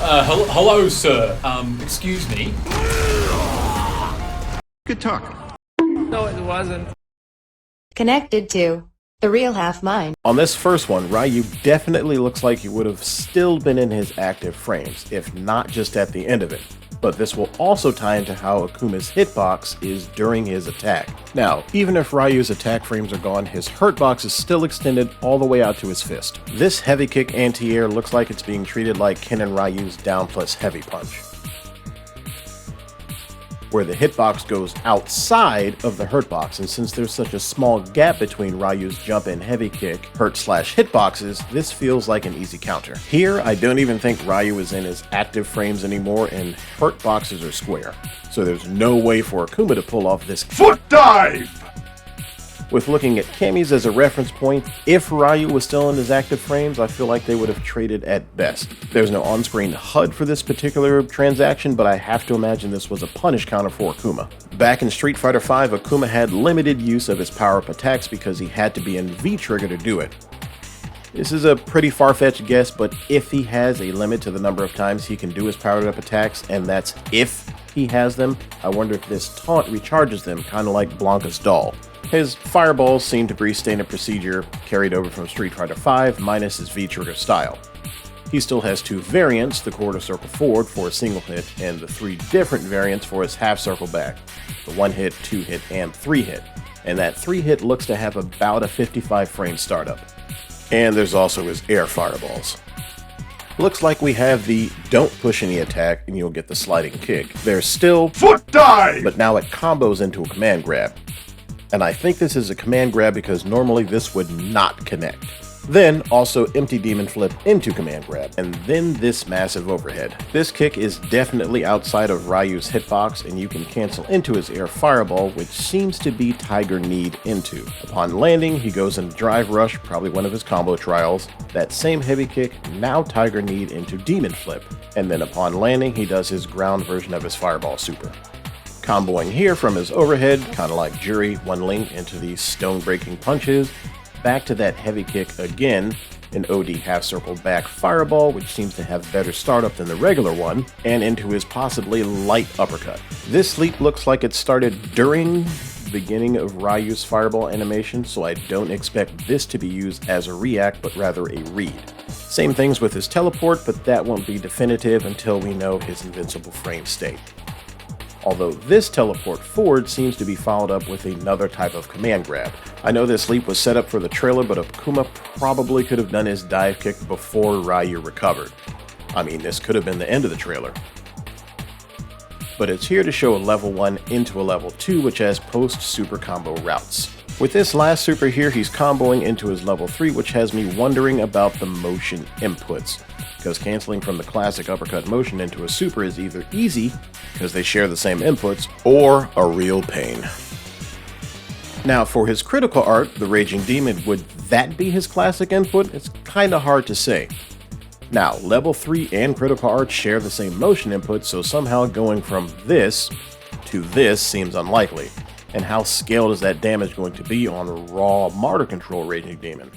Hello, sir. Excuse me. Good talk. No, it wasn't. Connected to the real half mind. On this first one, Ryu definitely looks like he would have still been in his active frames, if not just at the end of it. But this will also tie into how Akuma's hitbox is during his attack. Now, even if Ryu's attack frames are gone, his hurtbox is still extended all the way out to his fist. This heavy kick anti-air looks like it's being treated like Ken and Ryu's down plus heavy punch, where the hitbox goes outside of the hurtbox, and since there's such a small gap between Ryu's jump and heavy kick hurt/hitboxes, this feels like an easy counter. Here, I don't even think Ryu is in his active frames anymore, and hurtboxes are square, so there's no way for Akuma to pull off this Foot dive! With looking at Kami's as a reference point, if Ryu was still in his active frames, I feel like they would have traded at best. There's no on-screen HUD for this particular transaction, but I have to imagine this was a punish counter for Akuma. Back in Street Fighter V, Akuma had limited use of his power-up attacks because he had to be in V-trigger to do it. This is a pretty far-fetched guess, but if he has a limit to the number of times he can do his powered-up attacks, and that's if he has them, I wonder if this taunt recharges them, kind of like Blanca's doll. His fireballs seem to be standard procedure carried over from Street Fighter V minus his V-trigger style. He still has two variants, the quarter circle forward for a single hit, and the three different variants for his half circle back, the 1-hit, 2-hit, and 3-hit. And that 3-hit looks to have about a 55 frame startup. And there's also his air fireballs. Looks like we have the don't push any attack and you'll get the sliding kick. There's still Foot dive! but now it combos into a command grab. And I think this is a command grab because normally this would not connect. Then also empty demon flip into command grab, and then this massive overhead. This kick is definitely outside of Ryu's hitbox, and you can cancel into his air fireball, which seems to be Tiger Kneed into. Upon landing, he goes into drive rush, probably one of his combo trials. That same heavy kick, now Tiger Kneed into demon flip, and then upon landing, he does his ground version of his fireball super. Comboing here from his overhead, kind of like Jury, one link into these stone-breaking punches, back to that heavy kick again, an OD half circle back fireball, which seems to have better startup than the regular one, and into his possibly light uppercut. This leap looks like it started during the beginning of Ryu's fireball animation, so I don't expect this to be used as a react, but rather a read. Same things with his teleport, but that won't be definitive until we know his invincible frame state. Although this teleport forward seems to be followed up with another type of command grab. I know this leap was set up for the trailer, but Akuma probably could have done his dive kick before Ryu recovered. I mean, this could have been the end of the trailer. But it's here to show a level 1 into a level 2, which has post-super combo routes. With this last super here, he's comboing into his level 3, which has me wondering about the motion inputs, because canceling from the classic uppercut motion into a super is either easy, because they share the same inputs, or a real pain. Now for his critical art, the Raging Demon, would that be his classic input? It's kinda hard to say. Now, level 3 and critical art share the same motion input, so somehow going from this to this seems unlikely. And how scaled is that damage going to be on raw Martyr Control Raging Demon?